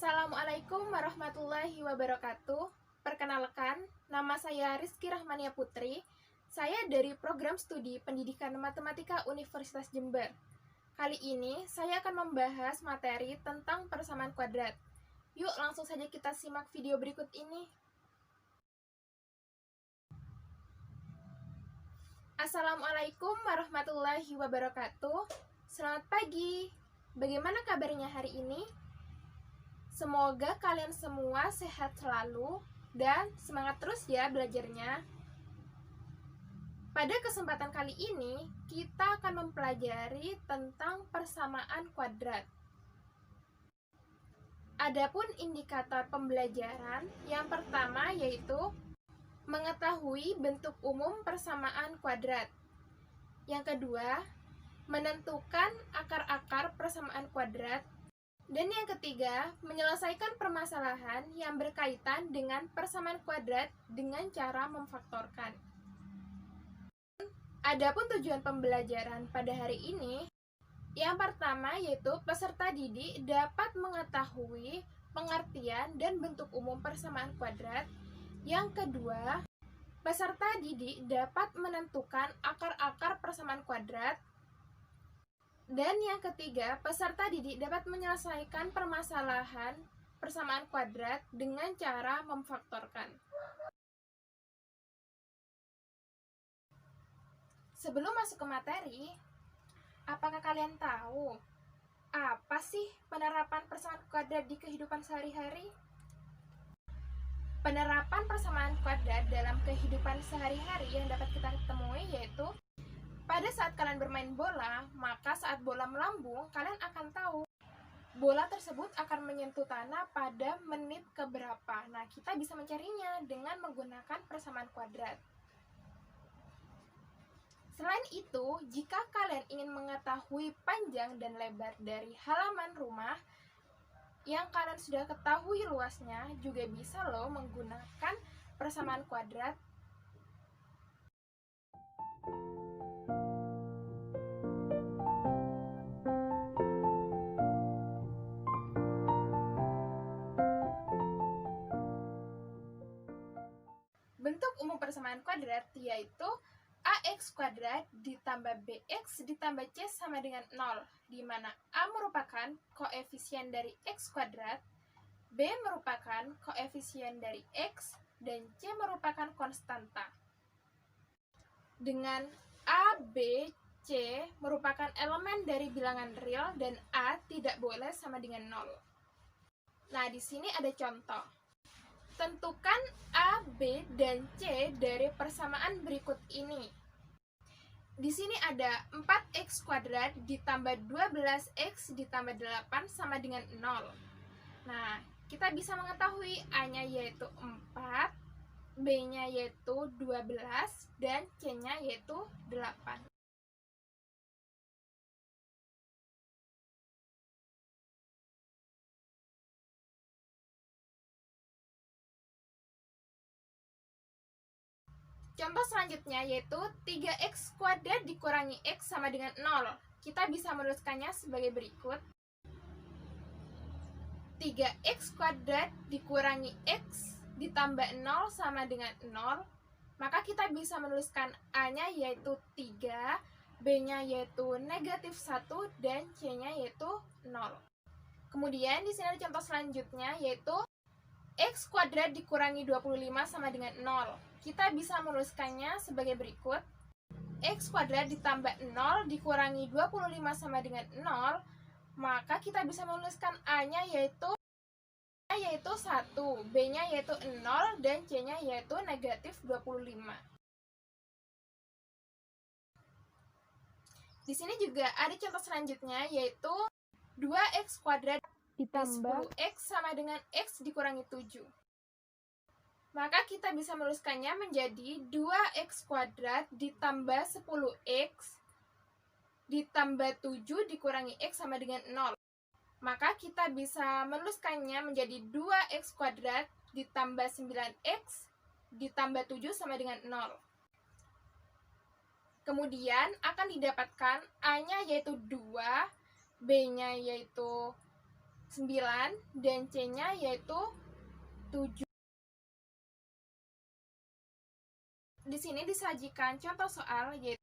Assalamualaikum warahmatullahi wabarakatuh. Perkenalkan, nama saya Rizky Rahmania Putri. Saya dari Program Studi Pendidikan Matematika Universitas Jember. Kali ini saya akan membahas materi tentang persamaan kuadrat. Yuk langsung saja kita simak video berikut ini. Assalamualaikum warahmatullahi wabarakatuh. Selamat pagi. Bagaimana kabarnya hari ini? Semoga kalian semua sehat selalu dan semangat terus ya belajarnya. Pada kesempatan kali ini, kita akan mempelajari tentang persamaan kuadrat. Adapun indikator pembelajaran, yang pertama yaitu mengetahui bentuk umum persamaan kuadrat. Yang kedua, menentukan akar-akar persamaan kuadrat. Dan yang ketiga, menyelesaikan permasalahan yang berkaitan dengan persamaan kuadrat dengan cara memfaktorkan. Adapun tujuan pembelajaran pada hari ini, yang pertama yaitu peserta didik dapat mengetahui pengertian dan bentuk umum persamaan kuadrat. Yang kedua, peserta didik dapat menentukan akar-akar persamaan kuadrat. Dan yang ketiga, peserta didik dapat menyelesaikan permasalahan persamaan kuadrat dengan cara memfaktorkan. Sebelum masuk ke materi, apakah kalian tahu apa sih penerapan persamaan kuadrat di kehidupan sehari-hari? Penerapan persamaan kuadrat dalam kehidupan sehari-hari yang dapat kita temui yaitu pada saat kalian bermain bola, maka saat bola melambung, kalian akan tahu bola tersebut akan menyentuh tanah pada menit keberapa. Nah, kita bisa mencarinya dengan menggunakan persamaan kuadrat. Selain itu, jika kalian ingin mengetahui panjang dan lebar dari halaman rumah yang kalian sudah ketahui luasnya, juga bisa loh menggunakan persamaan kuadrat. Bentuk umum persamaan kuadrat yaitu AX kuadrat ditambah BX ditambah C sama dengan 0, di mana A merupakan koefisien dari X kuadrat, B merupakan koefisien dari X, dan C merupakan konstanta. Dengan A, B, C merupakan elemen dari bilangan real dan A tidak boleh sama dengan 0. Nah, di sini ada contoh. Tentukan A, B, dan C dari persamaan berikut ini. Di sini ada 4x kuadrat ditambah 12x ditambah 8 sama dengan 0. Nah, kita bisa mengetahui A-nya yaitu 4, B-nya yaitu 12, dan C-nya yaitu 8. Contoh selanjutnya yaitu 3x kuadrat dikurangi x sama dengan 0. Kita bisa menuliskannya sebagai berikut. 3x kuadrat dikurangi x ditambah 0 sama dengan 0. Maka kita bisa menuliskan A-nya yaitu 3, B-nya yaitu negatif 1, dan C-nya yaitu 0. Kemudian di sini ada contoh selanjutnya yaitu x kuadrat dikurangi 25 sama dengan 0. Kita bisa menuliskannya sebagai berikut. X kuadrat ditambah 0 dikurangi 25 sama dengan 0. Maka kita bisa menuliskan A-nya yaitu 1, B-nya yaitu 0, dan C-nya yaitu negatif 25. Di sini juga ada contoh selanjutnya yaitu 2x kuadrat ditambah 10x sama dengan x dikurangi 7. Maka kita bisa menuliskannya menjadi 2x kuadrat ditambah 10x ditambah 7 dikurangi x sama dengan 0. Maka kita bisa menuliskannya menjadi 2x kuadrat ditambah 9x ditambah 7 sama dengan 0. Kemudian akan didapatkan A-nya yaitu 2, B-nya yaitu 9 dan C-nya yaitu 7. Di sini disajikan contoh soal, yaitu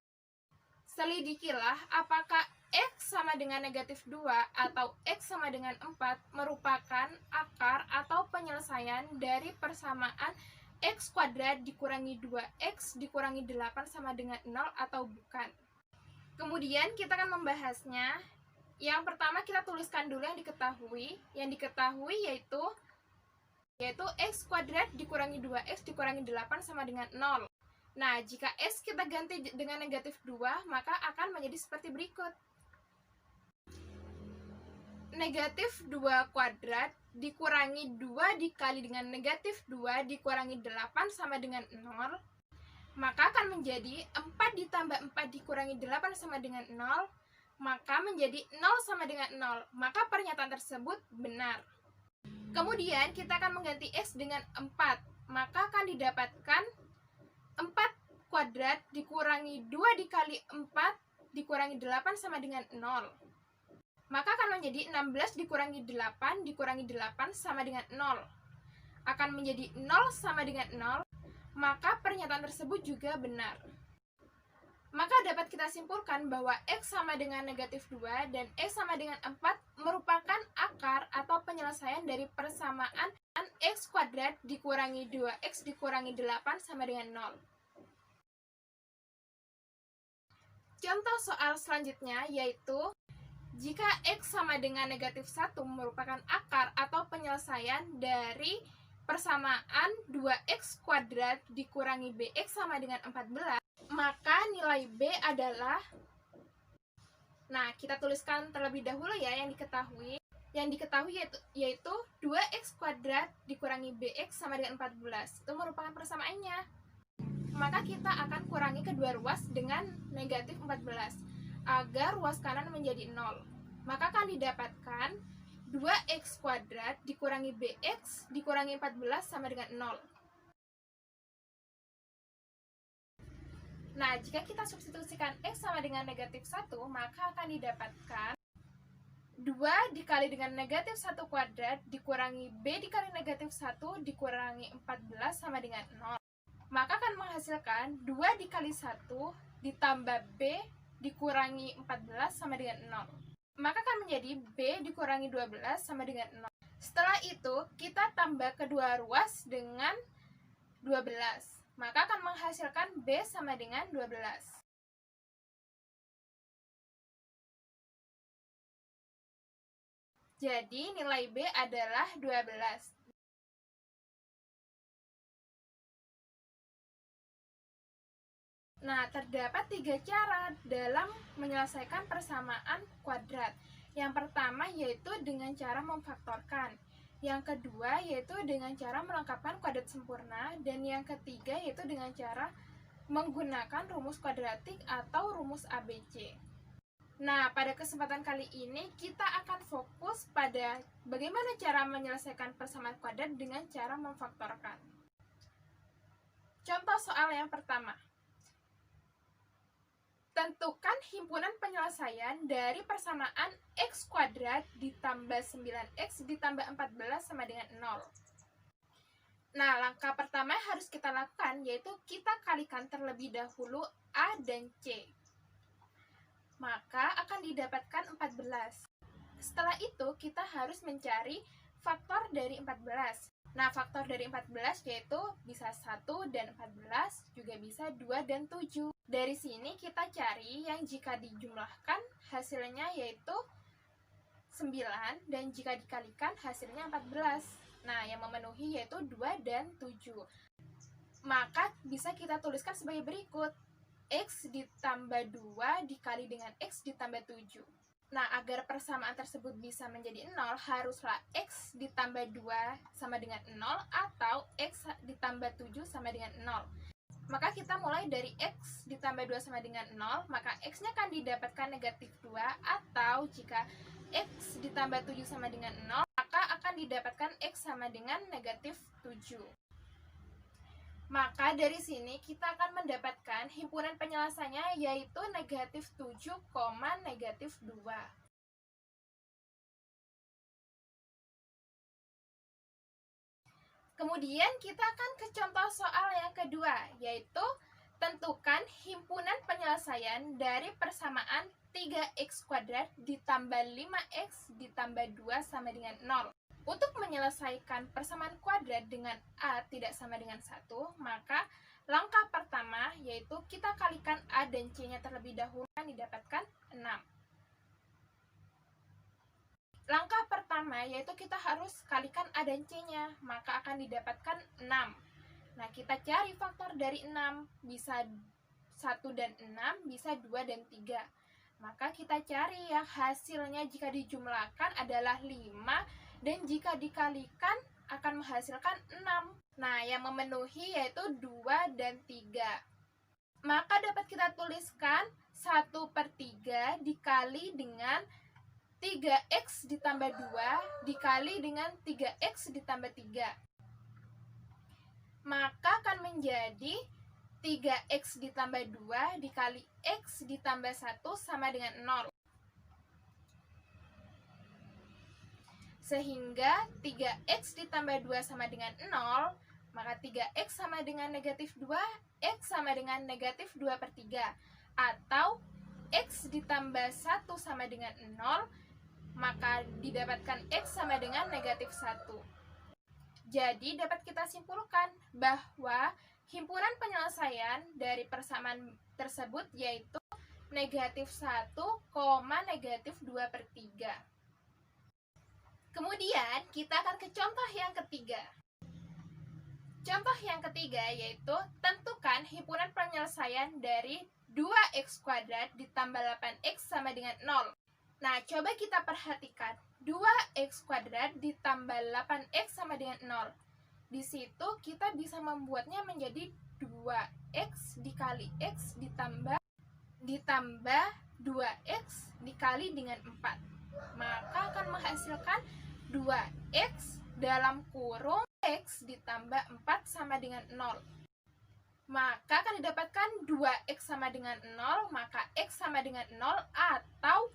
selidikilah apakah X sama dengan negatif 2 atau X sama dengan 4 merupakan akar atau penyelesaian dari persamaan X kuadrat dikurangi 2X dikurangi 8 sama dengan 0 atau bukan. Kemudian kita akan membahasnya. Yang pertama kita tuliskan dulu yang diketahui. Yang diketahui yaitu X kuadrat dikurangi 2X dikurangi 8 sama dengan 0. Nah, jika X kita ganti dengan negatif 2, maka akan menjadi seperti berikut. Negatif 2 kuadrat dikurangi 2 dikali dengan negatif 2 dikurangi 8 sama dengan 0, maka akan menjadi 4 ditambah 4 dikurangi 8 sama dengan 0, maka menjadi 0 sama dengan 0. Maka pernyataan tersebut benar. Kemudian kita akan mengganti X dengan 4, maka akan didapatkan 4 kuadrat dikurangi 2 dikali 4 dikurangi 8 sama dengan 0. Maka akan menjadi 16 dikurangi 8 dikurangi 8 sama dengan 0. Akan menjadi 0 sama dengan 0, maka pernyataan tersebut juga benar. Maka dapat kita simpulkan bahwa X sama dengan negatif 2 dan X sama dengan 4 merupakan akar atau penyelesaian dari persamaan X kuadrat dikurangi 2X dikurangi 8 sama dengan 0. Contoh soal selanjutnya yaitu jika X sama dengan negatif 1 merupakan akar atau penyelesaian dari persamaan 2X kuadrat dikurangi BX sama dengan 14, maka nilai B adalah, nah kita tuliskan terlebih dahulu ya yang diketahui. Yang diketahui yaitu 2X kuadrat dikurangi BX sama dengan 14. Itu merupakan persamaannya. Maka kita akan kurangi kedua ruas dengan negatif 14 agar ruas kanan menjadi 0. Maka akan didapatkan 2X kuadrat dikurangi BX dikurangi 14 sama dengan 0. Nah, jika kita substitusikan X sama dengan negatif 1, maka akan didapatkan 2 dikali dengan negatif 1 kuadrat dikurangi B dikali negatif 1 dikurangi 14 sama dengan 0. Maka akan menghasilkan 2 dikali 1 ditambah B dikurangi 14 sama dengan 0. Maka akan menjadi B dikurangi 12 sama dengan 0. Setelah itu, kita tambah kedua ruas dengan 12. Maka akan menghasilkan B sama dengan 12. Jadi, nilai B adalah 12. Nah, terdapat 3 cara dalam menyelesaikan persamaan kuadrat. Yang pertama yaitu dengan cara memfaktorkan. Yang kedua yaitu dengan cara melengkapkan kuadrat sempurna. Dan yang ketiga yaitu dengan cara menggunakan rumus kuadratik atau rumus ABC. Nah, pada kesempatan kali ini kita akan fokus pada bagaimana cara menyelesaikan persamaan kuadrat dengan cara memfaktorkan. Contoh soal yang pertama. Tentukan himpunan penyelesaian dari persamaan X kuadrat ditambah 9X ditambah 14 sama dengan 0. Nah, langkah pertama yang harus kita lakukan yaitu kita kalikan terlebih dahulu A dan C. Maka akan didapatkan 14. Setelah itu kita harus mencari faktor dari 14. Nah, faktor dari 14 yaitu bisa 1 dan 14, juga bisa 2 dan 7. Dari sini kita cari yang jika dijumlahkan hasilnya yaitu 9 dan jika dikalikan hasilnya 14. Nah, yang memenuhi yaitu 2 dan 7. Maka bisa kita tuliskan sebagai berikut. X ditambah 2 dikali dengan X ditambah 7. Nah, agar persamaan tersebut bisa menjadi 0, haruslah X ditambah 2 sama dengan 0 atau X ditambah 7 sama dengan 0. Maka kita mulai dari X ditambah 2 sama dengan 0, maka X-nya akan didapatkan negatif 2, atau jika X ditambah 7 sama dengan 0, maka akan didapatkan X sama dengan negatif 7. Maka dari sini kita akan mendapatkan himpunan penyelesaiannya yaitu negatif 7, negatif 2. Kemudian kita akan ke contoh soal yang kedua, yaitu tentukan himpunan penyelesaian dari persamaan 3x kuadrat ditambah 5x ditambah 2 sama dengan 0. Untuk menyelesaikan persamaan kuadrat dengan A tidak sama dengan 1, maka langkah pertama yaitu kita kalikan A dan C-nya terlebih dahulu, didapatkan 6. Langkah pertama yaitu kita harus kalikan A dan C-nya, maka akan didapatkan 6. Nah, kita cari faktor dari 6, bisa 1 dan 6, bisa 2 dan 3. Maka kita cari ya, hasilnya jika dijumlahkan adalah 5, dan jika dikalikan akan menghasilkan 6. Nah, yang memenuhi yaitu 2 dan 3. Maka dapat kita tuliskan 1/3 dikali dengan 3x ditambah 2 dikali dengan 3x ditambah 3. Maka akan menjadi 3x ditambah 2 dikali x ditambah 1 sama dengan 0. Sehingga 3x ditambah 2 sama dengan 0, maka 3x sama dengan negatif 2, x sama dengan negatif 2/3. Atau x ditambah 1 sama dengan 0, maka didapatkan x sama dengan negatif 1. Jadi dapat kita simpulkan bahwa himpunan penyelesaian dari persamaan tersebut yaitu negatif 1, negatif 2/3. Kemudian kita akan ke contoh yang ketiga. Contoh yang ketiga yaitu tentukan himpunan penyelesaian dari 2x kuadrat ditambah 8x sama dengan 0. Nah, coba kita perhatikan. 2x kuadrat ditambah 8x sama dengan 0. Di situ kita bisa membuatnya menjadi 2x dikali x ditambah 2x dikali dengan 4. Maka akan menghasilkan 2x dalam kurung x ditambah 4 sama dengan 0. Maka akan didapatkan 2x sama dengan 0, maka x sama dengan 0, atau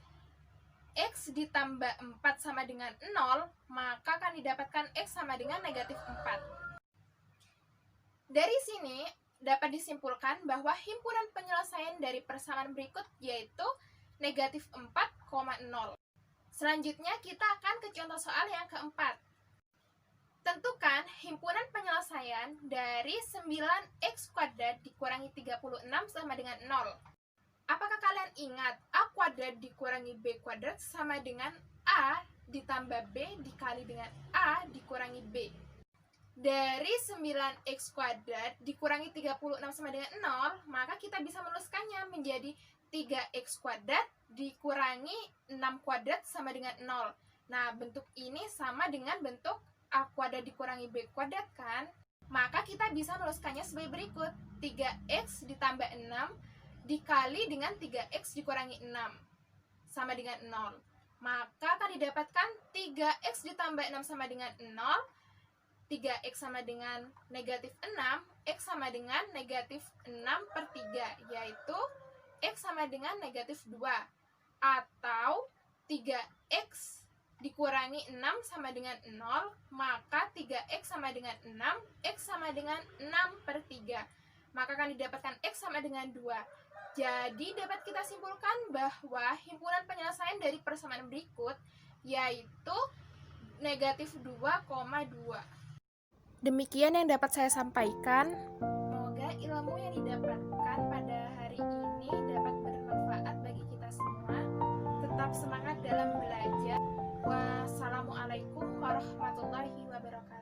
x ditambah 4 sama dengan 0, maka akan didapatkan x sama dengan negatif 4. Dari sini dapat disimpulkan bahwa himpunan penyelesaian dari persamaan berikut yaitu negatif 4,0. Selanjutnya kita akan ke contoh soal yang keempat. Tentukan himpunan penyelesaian dari 9x kuadrat dikurangi 36 sama dengan 0. Apakah kalian ingat A kuadrat dikurangi B kuadrat sama dengan A ditambah B dikali dengan A dikurangi B? Dari 9x kuadrat dikurangi 36 sama dengan 0, maka kita bisa menuliskannya menjadi 3x kuadrat dikurangi 6 kuadrat sama dengan 0. Nah, bentuk ini sama dengan bentuk A kuadrat dikurangi B kuadrat kan? Maka kita bisa menuliskannya sebagai berikut. 3x ditambah 6 dikali dengan 3x dikurangi 6 sama dengan 0. Maka akan didapatkan 3x ditambah 6 sama dengan 0, 3x sama dengan negatif 6, x sama dengan negatif 6/3, yaitu x sama dengan negatif 2. Atau 3x dikurangi 6 sama dengan 0, maka 3x sama dengan 6, x sama dengan 6/3. Maka akan didapatkan x sama dengan 2. Jadi dapat kita simpulkan bahwa himpunan penyelesaian dari persamaan berikut yaitu negatif 2,2. Demikian yang dapat saya sampaikan. Semoga ilmu yang didapatkan pada hari ini dapat bermanfaat bagi kita semua. Tetap semangat dalam belajar. Wassalamualaikum warahmatullahi wabarakatuh.